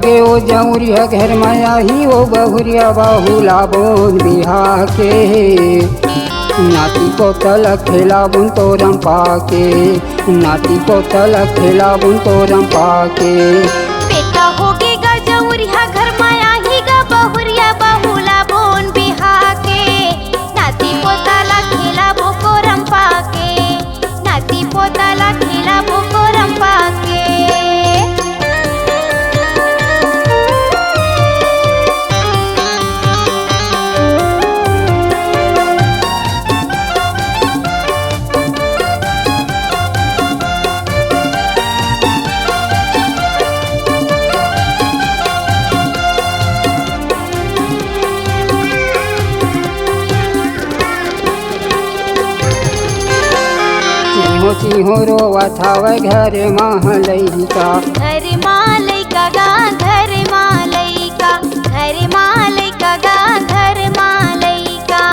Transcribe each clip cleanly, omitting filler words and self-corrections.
गे ओ जौरिया घर में आई ओ बहुरिया बाहुला बोन बिहा के नाती को तलक खेलाबुन तोरम पाके नाती को तलक खेलाबुन तोरम पाके बेटा होगे गा जौरिया घर में आई गा बहुरिया बहुला बोन बिहा के नाती पोताला खेलाबो कोरम पाके नाती पोताला खेलाबो कोरम पाके चिहो रोवा थावे घर महलैका घर मालैका गा घर मालैका घर मालैका गा घर मालैका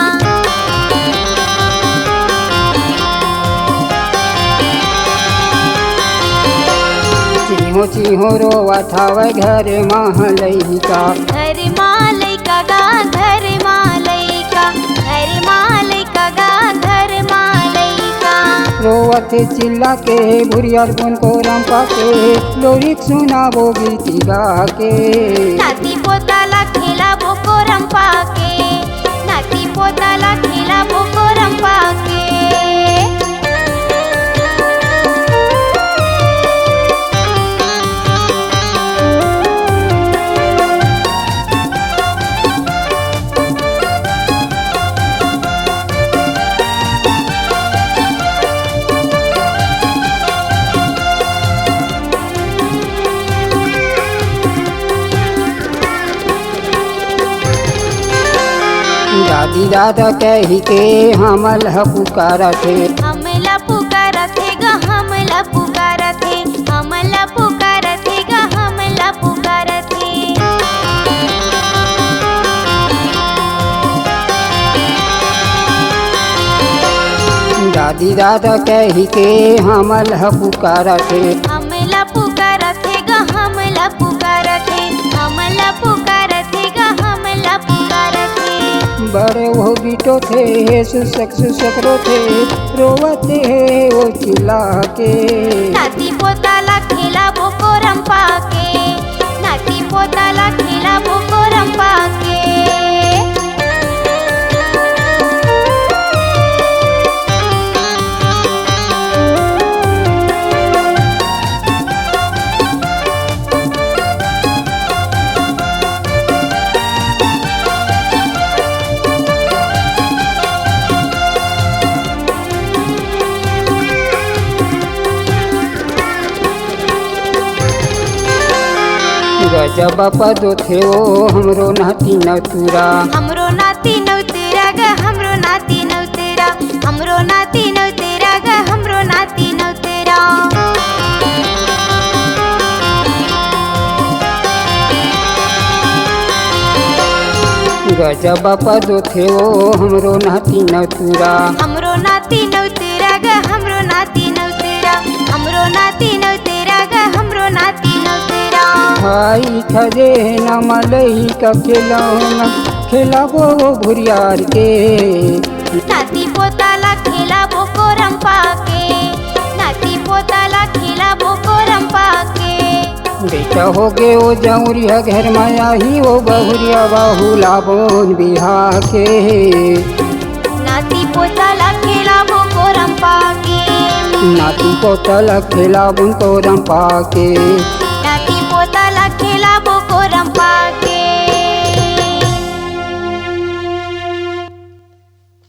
चिहो रोवा थावे घर महलैका घर मालैका गा घर मालैका घर मालैका गा घर मालैका रोवते चिल्ला के बुरियार बुन को रम पाके लोरिक सुनाबो गीती गा के नाती पोताला खेलाबो कोरम पाके नाती पोताला खेलाबो कोरम पाके दादी दादा कही के हमल पुकारा थे हमला पुकारा थे गा हमला पुकारा थे हमला पुकारा थे गा हमला पुकारा थे दादी दादा कही के हमल पुकारा थे हमला पुकारा थे गा हमला पुकारा थे हमला पुकारा थे गा हमला पुकारा थे बड़े वो बिटो थे सुसक रो थे रोवते वो चिल्ला के नाती पोताला खेलाबो कोरम पाके नाती पोताला खेलाबो कोरम पाके गजब पदो थे वो हमरो नाती नतुरा हमरो नाती नौतेरा गा हमरो नाती नौतेरा हमरो नाती नौतेरा गा हमरो नाती नौतेरा गजब पदो थे वो हमरो नाती नतुरा हमरो नाती नौतेरा गा हमरो नाती नौतेरा हमरो नाती नौतेरा गा हमरो नाती नौतेरा भाई खजे न मलई का खेलाबो भुरियार के नाती पोताला खेलाबो कोरम पाके नाती पोताला खेलाबो कोरम पाके बेटा हो गे ओ जौरिया घर में आई ओ बहुरिया बाहुला बोन बिहा के नाती पोताला खेलाबो कोरम पाके नाती को तलक खेलाबुन तोरम पाके नाती पोताला खेलाबो कोरम पाके